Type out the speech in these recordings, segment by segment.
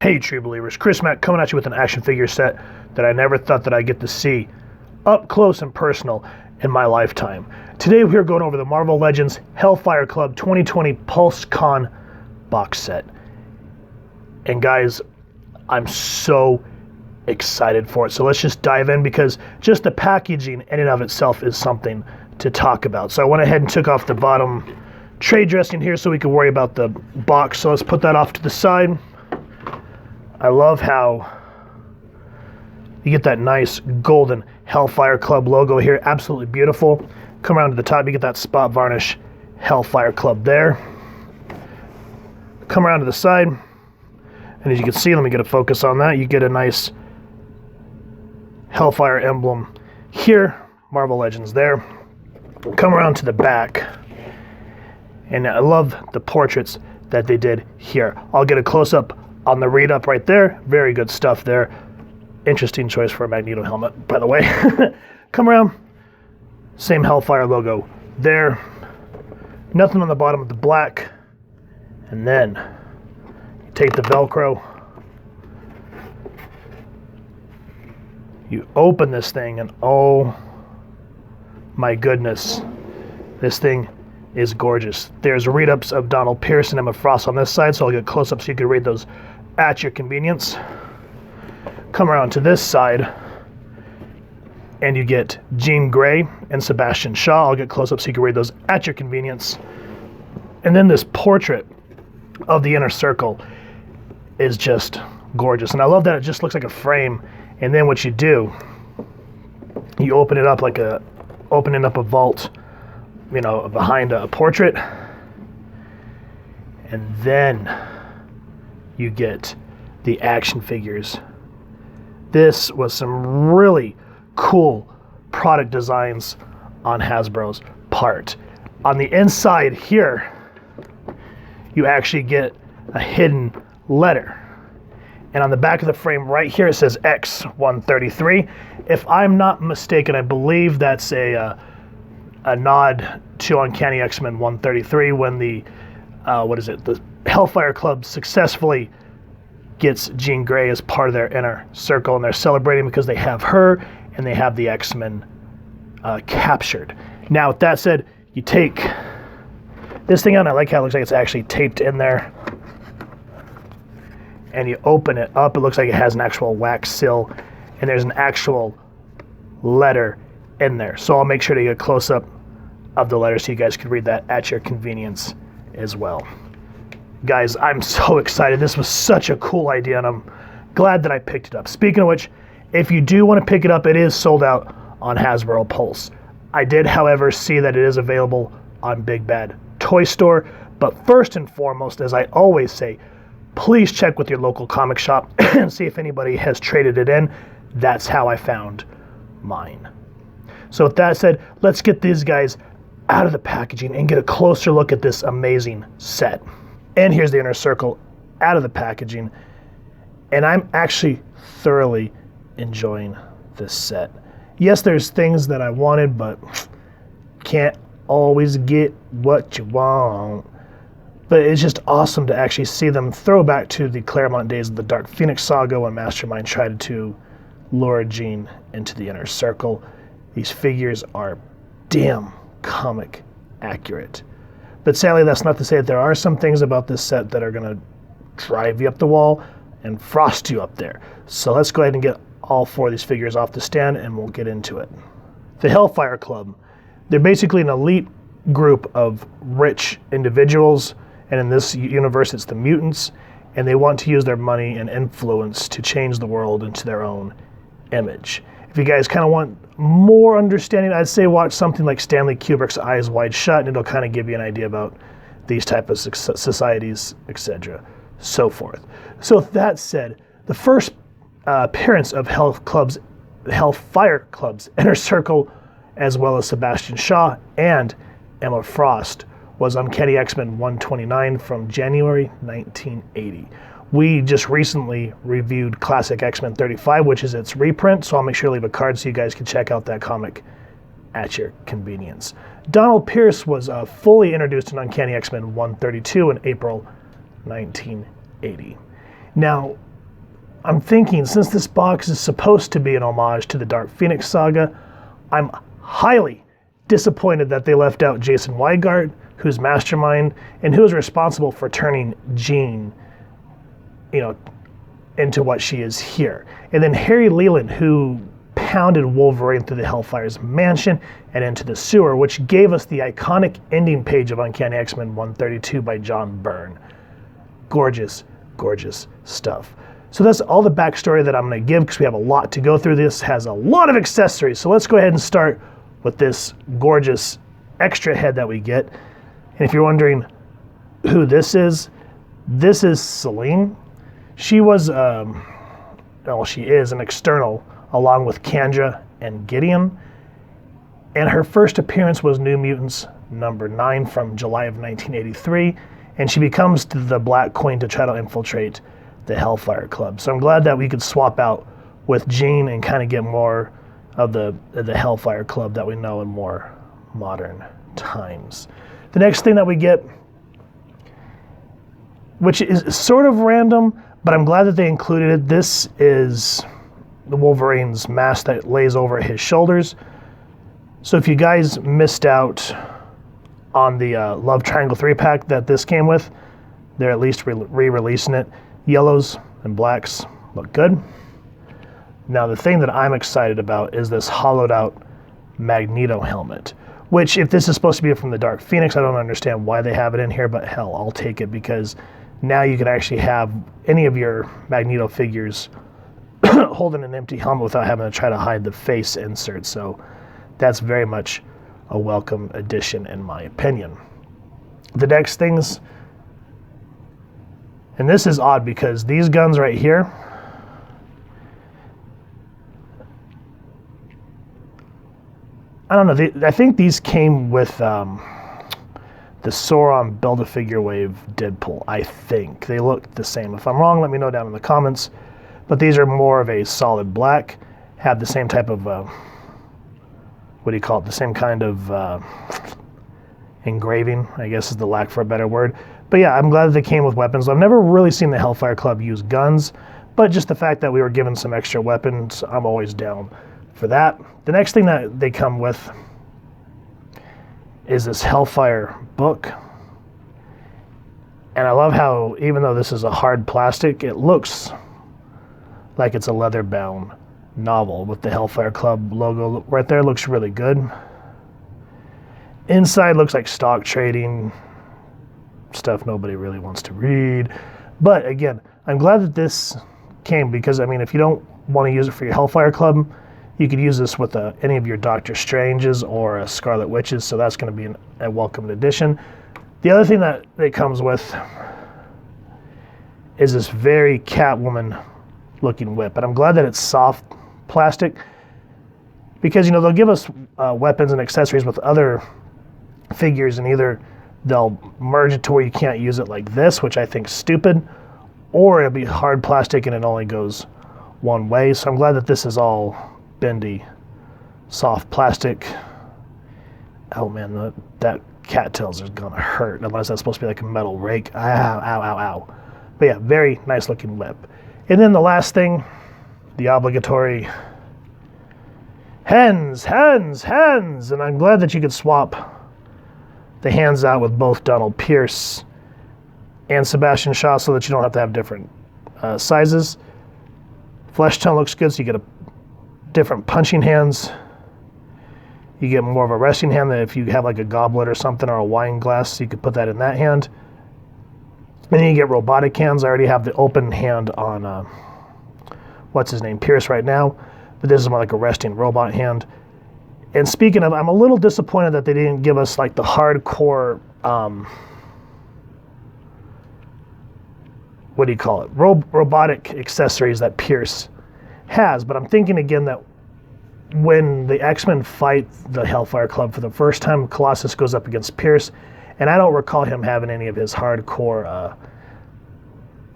Hey true believers, Chris Mack coming at you with an action figure set that I never thought that I'd get to see up close and personal in my lifetime. Today we are going over the Marvel Legends Hellfire Club 2020 PulseCon box set. And guys, I'm so excited for it. So let's just dive in, because just the packaging in and of itself is something to talk about. So I went ahead and took off the bottom tray dressing here so we could worry about the box. So let's put that off to the side. I love how you get that nice golden Hellfire Club logo here. Absolutely beautiful. Come around to the top, you get that spot varnish Hellfire Club there. Come around to the side, and as you can see, let me get a focus on that, you get a nice Hellfire emblem here, Marvel Legends there. Come around to the back, and I love the portraits that they did here. I'll get a close-up on the read-up right there. Very good stuff there. Interesting choice for a Magneto helmet, by the way. Come around, same Hellfire logo there. Nothing on the bottom of the black. And then you take the Velcro, you open this thing, and oh my goodness, this thing is gorgeous. There's read-ups of Donald Pierce and Emma Frost on this side, so I'll get close up so you can read those at your convenience. Come around to this side, and you get Jean Grey and Sebastian Shaw. I'll get close up so you can read those at your convenience. And then this portrait of the inner circle is just gorgeous. And I love that it just looks like a frame, and then what you do, you open it up like opening up a vault, you know, behind a portrait, and then you get the action figures. This was some really cool product designs on Hasbro's part. On the inside here, you actually get a hidden letter. And on the back of the frame right here, it says X133. If I'm not mistaken, I believe that's a nod to Uncanny X-Men 133 when the the Hellfire Club successfully gets Jean Grey as part of their inner circle, and they're celebrating because they have her and they have the X-Men captured. Now, with that said, you take this thing out, and I like how it looks like it's actually taped in there, and you open it up, it looks like it has an actual wax seal, and there's an actual letter in there. So I'll make sure to get a close-up of the letter so you guys can read that at your convenience as well. Guys, I'm so excited. This was such a cool idea, and I'm glad that I picked it up. Speaking of which, if you do want to pick it up, it is sold out on Hasbro Pulse. I did, however, see that it is available on Big Bad Toy Store. But first and foremost, as I always say, please check with your local comic shop and see if anybody has traded it in. That's how I found mine. So with that said, let's get these guys out of the packaging and get a closer look at this amazing set. And here's the inner circle out of the packaging. And I'm actually thoroughly enjoying this set. Yes, there's things that I wanted, but can't always get what you want. But it's just awesome to actually see them throw back to the Claremont days of the Dark Phoenix Saga when Mastermind tried to lure Jean into the inner circle. These figures are damn comic accurate. But sadly, that's not to say that there are some things about this set that are going to drive you up the wall and frost you up there. So let's go ahead and get all four of these figures off the stand, and we'll get into it. The Hellfire Club, they're basically an elite group of rich individuals, and in this universe it's the mutants, and they want to use their money and influence to change the world into their own image. If you guys kind of want more understanding, I'd say watch something like Stanley Kubrick's Eyes Wide Shut, and it'll kind of give you an idea about these type of societies, etc., so forth. So with that said, the first appearance of Hellfire Club's inner circle, as well as Sebastian Shaw and Emma Frost, was Uncanny X-Men 129 from January 1980. We just recently reviewed Classic X-Men 35, which is its reprint, so I'll make sure to leave a card so you guys can check out that comic at your convenience. Donald Pierce was fully introduced in Uncanny X-Men 132 in April 1980. Now, I'm thinking, since this box is supposed to be an homage to the Dark Phoenix saga, I'm highly disappointed that they left out Jason Weigart, who's Mastermind, and who is responsible for turning Jean, into what she is here. And then Harry Leland, who pounded Wolverine through the Hellfire's mansion and into the sewer, which gave us the iconic ending page of Uncanny X-Men 132 by John Byrne. Gorgeous, gorgeous stuff. So that's all the backstory that I'm going to give because we have a lot to go through. This has a lot of accessories. So let's go ahead and start with this gorgeous extra head that we get. And if you're wondering who this is Selene. She was, she is an external along with Kandra and Gideon. And her first appearance was New Mutants number 9 from July of 1983. And she becomes the Black Queen to try to infiltrate the Hellfire Club. So I'm glad that we could swap out with Jean and kind of get more of the Hellfire Club that we know in more modern times. The next thing that we get, which is sort of random, but I'm glad that they included it. This is the Wolverine's mask that lays over his shoulders. So if you guys missed out on the Love Triangle 3-pack that this came with, they're at least re-releasing it. Yellows and blacks look good. Now the thing that I'm excited about is this hollowed out Magneto helmet, which if this is supposed to be from the Dark Phoenix, I don't understand why they have it in here, but hell, I'll take it because now you can actually have any of your Magneto figures holding an empty helmet without having to try to hide the face insert. So that's very much a welcome addition in my opinion. The next things, and this is odd because these guns right here, I don't know, I think these came with the Sauron Build-A-Figure Wave Deadpool, I think. They look the same. If I'm wrong, let me know down in the comments. But these are more of a solid black, have the same type of, the same kind of engraving, I guess is the lack for a better word. But yeah, I'm glad that they came with weapons. I've never really seen the Hellfire Club use guns, but just the fact that we were given some extra weapons, I'm always down for that. The next thing that they come with is this Hellfire book. And I love how, even though this is a hard plastic, it looks like it's a leather-bound novel with the Hellfire Club logo right there. Looks really good. Inside looks like stock trading stuff nobody really wants to read. But again, I'm glad that this came because, I mean, if you don't want to use it for your Hellfire Club, you could use this with any of your Doctor Stranges or Scarlet Witches, so that's going to be a welcome addition. The other thing that it comes with is this very Catwoman-looking whip, and I'm glad that it's soft plastic because, they'll give us weapons and accessories with other figures, and either they'll merge it to where you can't use it like this, which I think is stupid, or it'll be hard plastic and it only goes one way. So I'm glad that this is all bendy, soft plastic. Oh man, that cattails is gonna hurt unless that's supposed to be like a metal rake. Ow, ow, ow, ow. But yeah, very nice looking whip. And then the last thing, the obligatory hands. And I'm glad that you could swap the hands out with both Donald Pierce and Sebastian Shaw so that you don't have to have different sizes. Flesh tone looks good, so you get a different punching hands. You get more of a resting hand that if you have like a goblet or something or a wine glass, you could put that in that hand. And then you get robotic hands. I already have the open hand on, what's his name, Pierce right now, but this is more like a resting robot hand. And speaking of, I'm a little disappointed that they didn't give us like the hardcore, robotic accessories that Pierce has. But I'm thinking again that when the X-Men fight the Hellfire Club for the first time, Colossus goes up against Pierce, and I don't recall him having any of his hardcore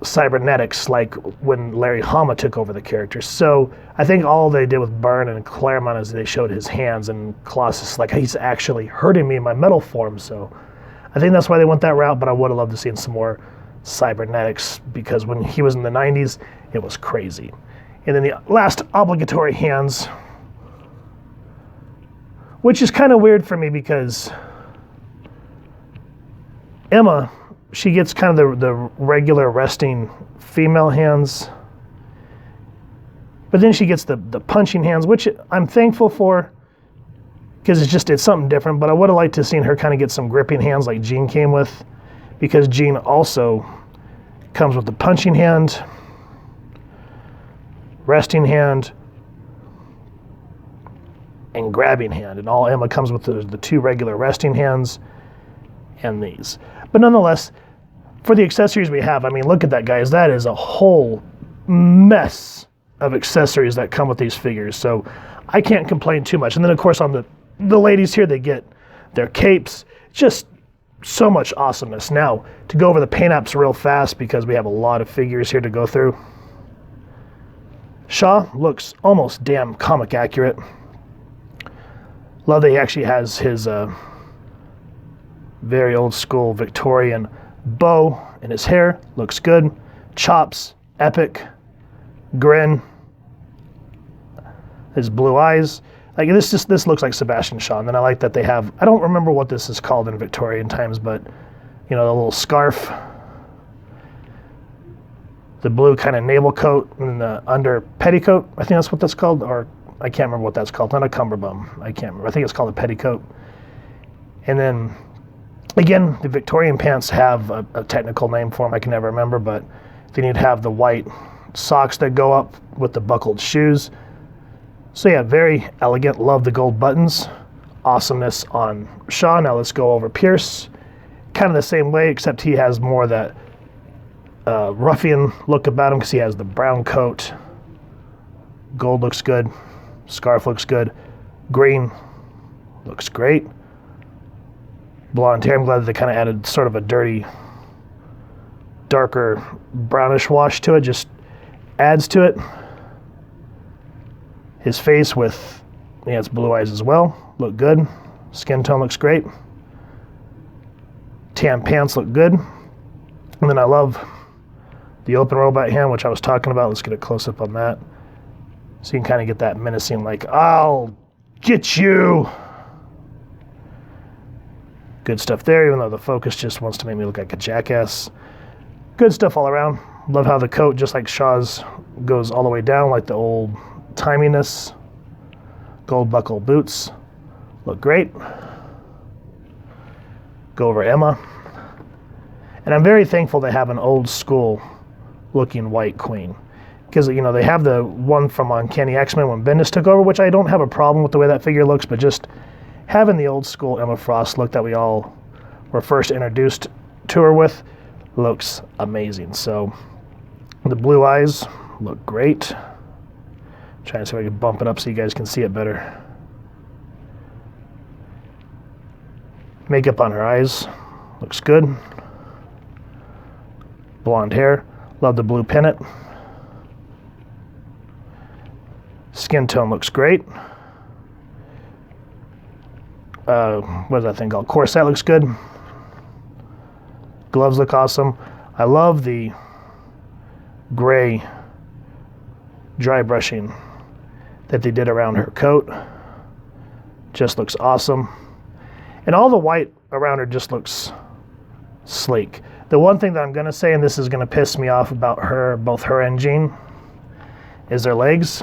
cybernetics like when Larry Hama took over the character. So I think all they did with Byrne and Claremont is they showed his hands, and Colossus, like, he's actually hurting me in my metal form. So I think that's why they went that route, but I would have loved to see some more cybernetics, because when he was in the 90s, it was crazy. And then the last obligatory hands, which is kind of weird for me because Emma, she gets kind of the regular resting female hands, but then she gets the punching hands, which I'm thankful for because it's something different, but I would have liked to have seen her kind of get some gripping hands like Jean came with, because Jean also comes with the punching hand, resting hand, and grabbing hand, and all Emma comes with the 2 regular resting hands and these. But nonetheless, for the accessories we have, I mean, look at that, guys. That is a whole mess of accessories that come with these figures, so I can't complain too much. And then, of course, on the ladies here, they get their capes. Just so much awesomeness. Now, to go over the paint apps real fast, because we have a lot of figures here to go through. Shaw looks almost damn comic accurate. Love that he actually has his very old school Victorian bow in his hair. Looks good. Chops, epic. Grin. His blue eyes. Like this looks like Sebastian Shaw. And then I like that they have, I don't remember what this is called in Victorian times, but you know, the little scarf, the blue kind of naval coat, and the under petticoat. I think that's what that's called, or I can't remember what that's called. Not a cummerbund. I can't remember. I think it's called a petticoat. And then again, the Victorian pants have a technical name for them. I can never remember, but then you'd have the white socks that go up with the buckled shoes. So yeah, very elegant. Love the gold buttons. Awesomeness on Shaw. Now let's go over Pierce. Kind of the same way, except he has more of that ruffian look about him because he has the brown coat. Gold looks good. Scarf looks good. Green looks great. Blonde hair. I'm glad that they kind of added sort of a dirty, darker brownish wash to it. Just adds to it. His face with, yeah, it's blue eyes as well. Look good. Skin tone looks great. Tan pants look good. And then I love the open robot hand, which I was talking about. Let's get a close up on that. So you can kind of get that menacing, like, I'll get you. Good stuff there, even though the focus just wants to make me look like a jackass. Good stuff all around. Love how the coat, just like Shaw's, goes all the way down like the old timiness. Gold buckle boots look great. Go over Emma. And I'm very thankful to have an old school looking White Queen. Because, you know, they have the one from Uncanny X-Men when Bendis took over, which I don't have a problem with the way that figure looks, but just having the old school Emma Frost look that we all were first introduced to her with looks amazing. So the blue eyes look great. Trying to see if I can bump it up so you guys can see it better. Makeup on her eyes looks good. Blonde hair. Love the blue pennant. Skin tone looks great. What is that thing called? Corset looks good. Gloves look awesome. I love the gray dry brushing that they did around her coat. Just looks awesome. And all the white around her just looks sleek. The one thing that I'm going to say, and this is going to piss me off about her, both her and Jean, is their legs.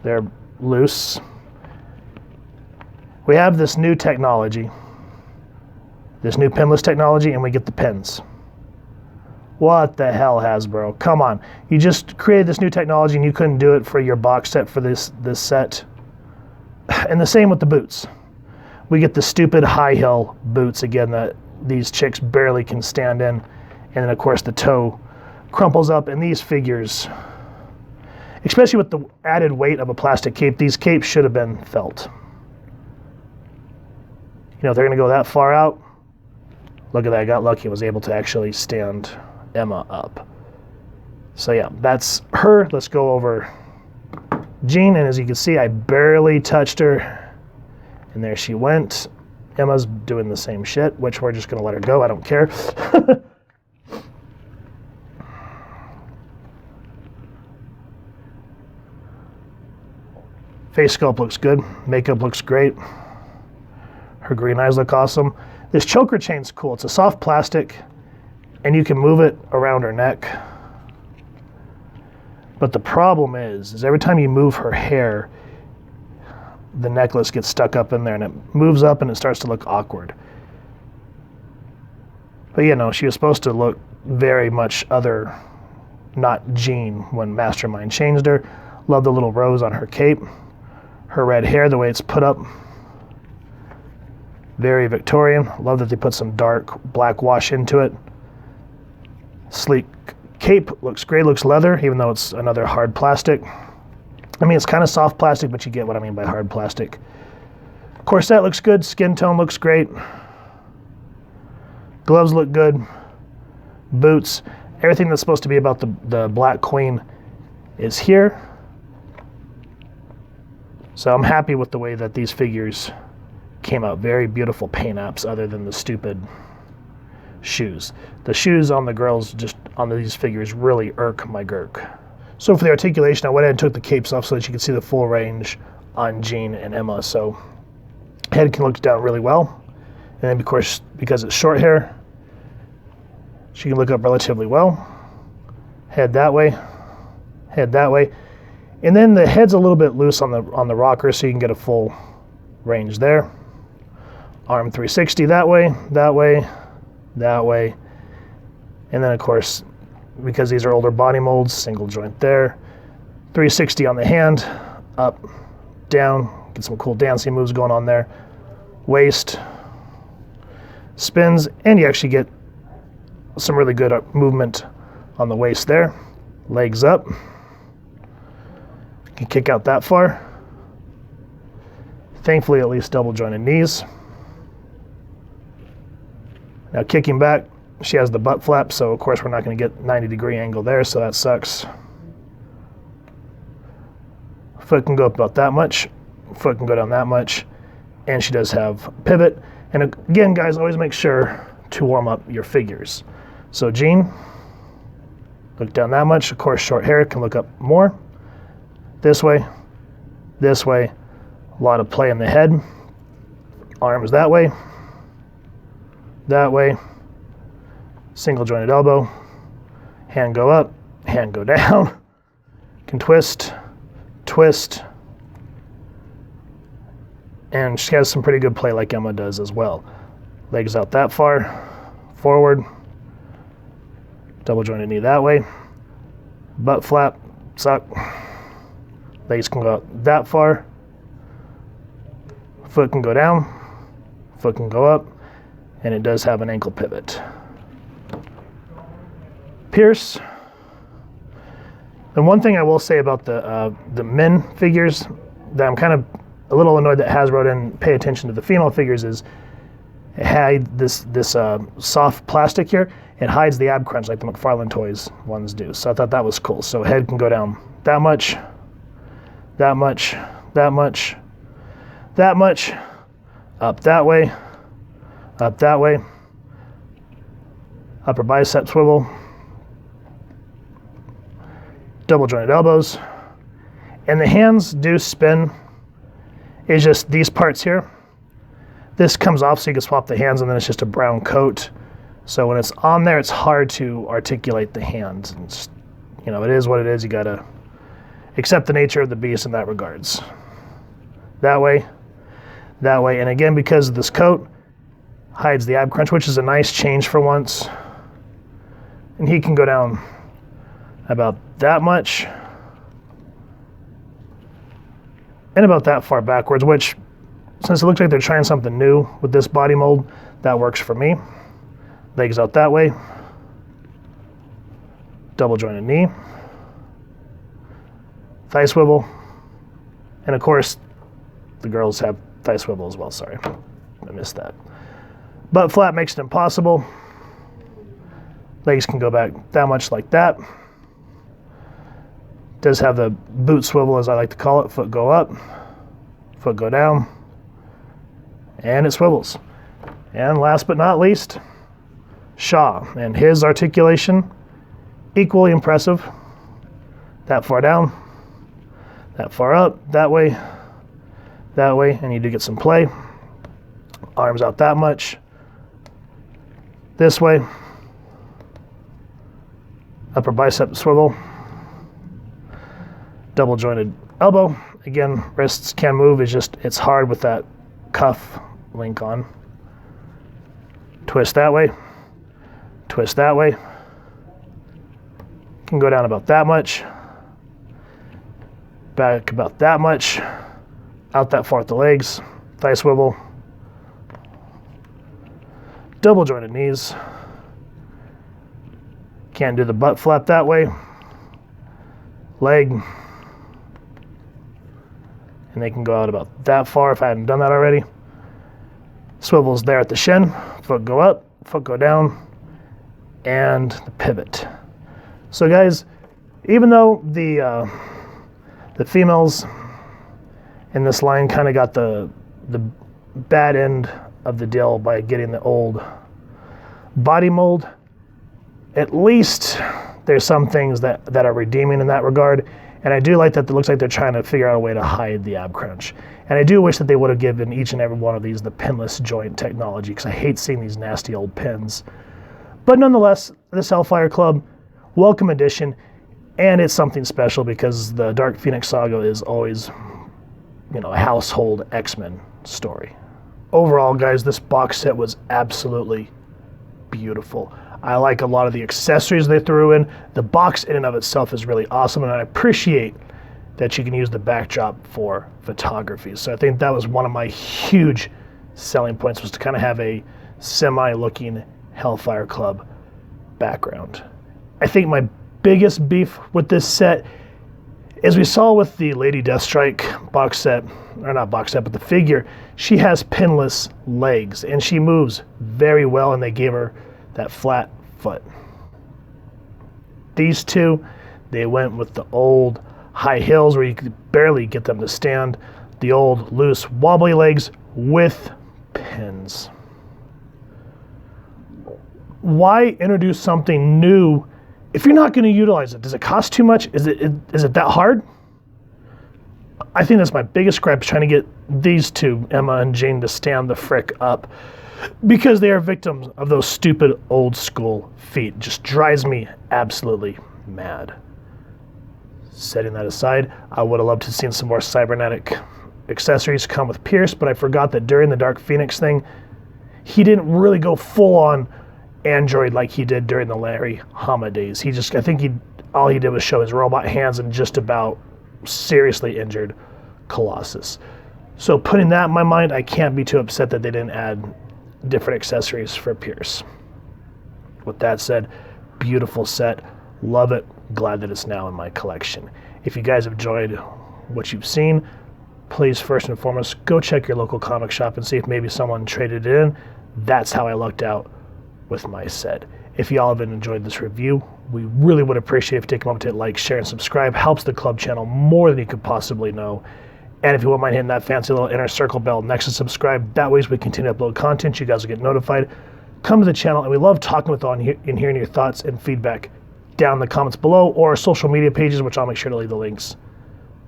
They're loose. We have this new technology, this new pinless technology, and we get the pins. What the hell, Hasbro? Come on. You just created this new technology and you couldn't do it for your box set for this set. And the same with the boots. We get the stupid high heel boots again that these chicks barely can stand in. And then of course the toe crumples up, and these figures, especially with the added weight of a plastic cape, these capes should have been felt. You know, if they're going to go that far out, look at that. I got lucky. I was able to actually stand Emma up. So yeah, that's her. Let's go over Jean, and as you can see, I barely touched her, and there she went. Emma's doing the same shit, which we're just going to let her go. I don't care. Face sculpt looks good. Makeup looks great. Her green eyes look awesome. This choker chain's cool. It's a soft plastic, and you can move it around her neck. But the problem is every time you move her hair, the necklace gets stuck up in there, and it moves up, and it starts to look awkward. But you know, she was supposed to look very much other, not Jean, when Mastermind changed her. Love the little rose on her cape. Her red hair, the way it's put up, very Victorian. Love that they put some dark black wash into it. Sleek cape looks great, looks leather, even though it's another hard plastic. I mean, it's kind of soft plastic, but you get what I mean by hard plastic. Corset looks good, skin tone looks great. Gloves look good. Boots, everything that's supposed to be about the Black Queen is here. So I'm happy with the way that these figures came out. Very beautiful paint apps, other than the stupid shoes. The shoes on the girls, just on these figures, really irk my gurk. So for the articulation, I went ahead and took the capes off so that you could see the full range on Jean and Emma. So head can look down really well. And then of course, because it's short hair, she can look up relatively well. Head that way, head that way. And then the head's a little bit loose on the rocker, so you can get a full range there. Arm 360 that way, that way, that way. And then of course, because these are older body molds, single joint there. 360 on the hand, up, down, get some cool dancing moves going on there. Waist, spins, and you actually get some really good movement on the waist there. Legs up. Can kick out that far. Thankfully, at least double jointed knees. Now kicking back, she has the butt flap, so of course we're not going to get 90-degree angle there, so that sucks. Foot can go up about that much. Foot can go down that much. And she does have pivot. And again, guys, always make sure to warm up your figures. So Jean, look down that much. Of course, short hair can look up more. This way, a lot of play in the head. Arms that way, single jointed elbow, hand go up, hand go down, can twist, and she has some pretty good play like Emma does as well. Legs out that far, forward, double jointed knee that way, butt flap, suck. Legs can go out that far, foot can go down, foot can go up, and it does have an ankle pivot. Pierce. And one thing I will say about the men figures that I'm kind of a little annoyed that Hasbro didn't pay attention to the female figures is it had this soft plastic here. It hides the ab crunch like the McFarlane Toys ones do. So I thought that was cool. So head can go down that much, that much, that much, that much, up that way, upper bicep swivel, double jointed elbows, and the hands do spin. It's just these parts here. This comes off so you can swap the hands, and then it's just a brown coat. So when it's on there, it's hard to articulate the hands. And just, you know, it is what it is. You gotta accept the nature of the beast in that regards. That way, and again, because this coat hides the ab crunch, which is a nice change for once. And he can go down about that much and about that far backwards, which, since it looks like they're trying something new with this body mold, that works for me. Legs out that way, double jointed knee, thigh swivel, and of course the girls have thigh swivel as well. Sorry, I missed that. Butt flap makes it impossible. Legs can go back that much like that. Does have the boot swivel, as I like to call it. Foot go up, foot go down, and it swivels. And last but not least, Shaw, and his articulation, equally impressive. That far down, that far up, that way, and you do get some play. Arms out that much, this way, upper bicep swivel, double jointed elbow. Again, wrists can move, it's hard with that cuff link on. Twist that way, twist that way. Can go down about that much, back about that much, out that far at the legs, thigh swivel, double jointed knees. Can't do the butt flap that way, leg, and they can go out about that far if I hadn't done that already. Swivels there at the shin, foot go up, foot go down, and the pivot. So guys, even though the females in this line kind of got the bad end of the deal by getting the old body mold, at least there's some things that are redeeming in that regard. And I do like that it looks like they're trying to figure out a way to hide the ab crunch. And I do wish that they would have given each and every one of these the pinless joint technology, because I hate seeing these nasty old pins. But nonetheless, this Hellfire Club, welcome addition, and it's something special because the Dark Phoenix Saga is always, a household X-Men story. Overall, guys, this box set was absolutely beautiful. I like a lot of the accessories they threw in. The box in and of itself is really awesome, and I appreciate that you can use the backdrop for photography. So I think that was one of my huge selling points, was to kind of have a semi-looking Hellfire Club background. I think my biggest beef with this set, as we saw with the Lady Deathstrike box set, or not box set, but the figure, she has pinless legs, and she moves very well, and they gave her that flat foot. These two, they went with the old high heels where you could barely get them to stand, the old loose wobbly legs with pins. Why introduce something new if you're not going to utilize it? Does it cost too much? Is it that hard? I think that's my biggest gripe, is trying to get these two, Emma and Jane, to stand the frick up, because they are victims of those stupid old school feet. It just drives me absolutely mad. Setting that aside, I would have loved to have seen some more cybernetic accessories come with Pierce, but I forgot that during the Dark Phoenix thing, he didn't really go full on android like he did during the Larry Hama days. I think all he did was show his robot hands and just about seriously injured Colossus. So putting that in my mind, I can't be too upset that they didn't add different accessories for Pierce. With that said, beautiful set, love it, glad that it's now in my collection. If you guys have enjoyed what you've seen, please first and foremost go check your local comic shop and see if maybe someone traded it in. That's how I lucked out with my set. If y'all have enjoyed this review, we really would appreciate if you take a moment to hit like, share, and subscribe. Helps the club channel more than you could possibly know. And if you wouldn't mind hitting that fancy little inner circle bell next to subscribe, that way as we continue to upload content, you guys will get notified. Come to the channel, and we love talking with you and hearing your thoughts and feedback down in the comments below, or our social media pages, which I'll make sure to leave the links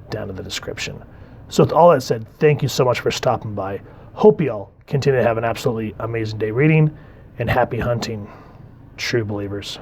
down in the description. So with all that said, thank you so much for stopping by. Hope y'all continue to have an absolutely amazing day reading, and happy hunting, true believers.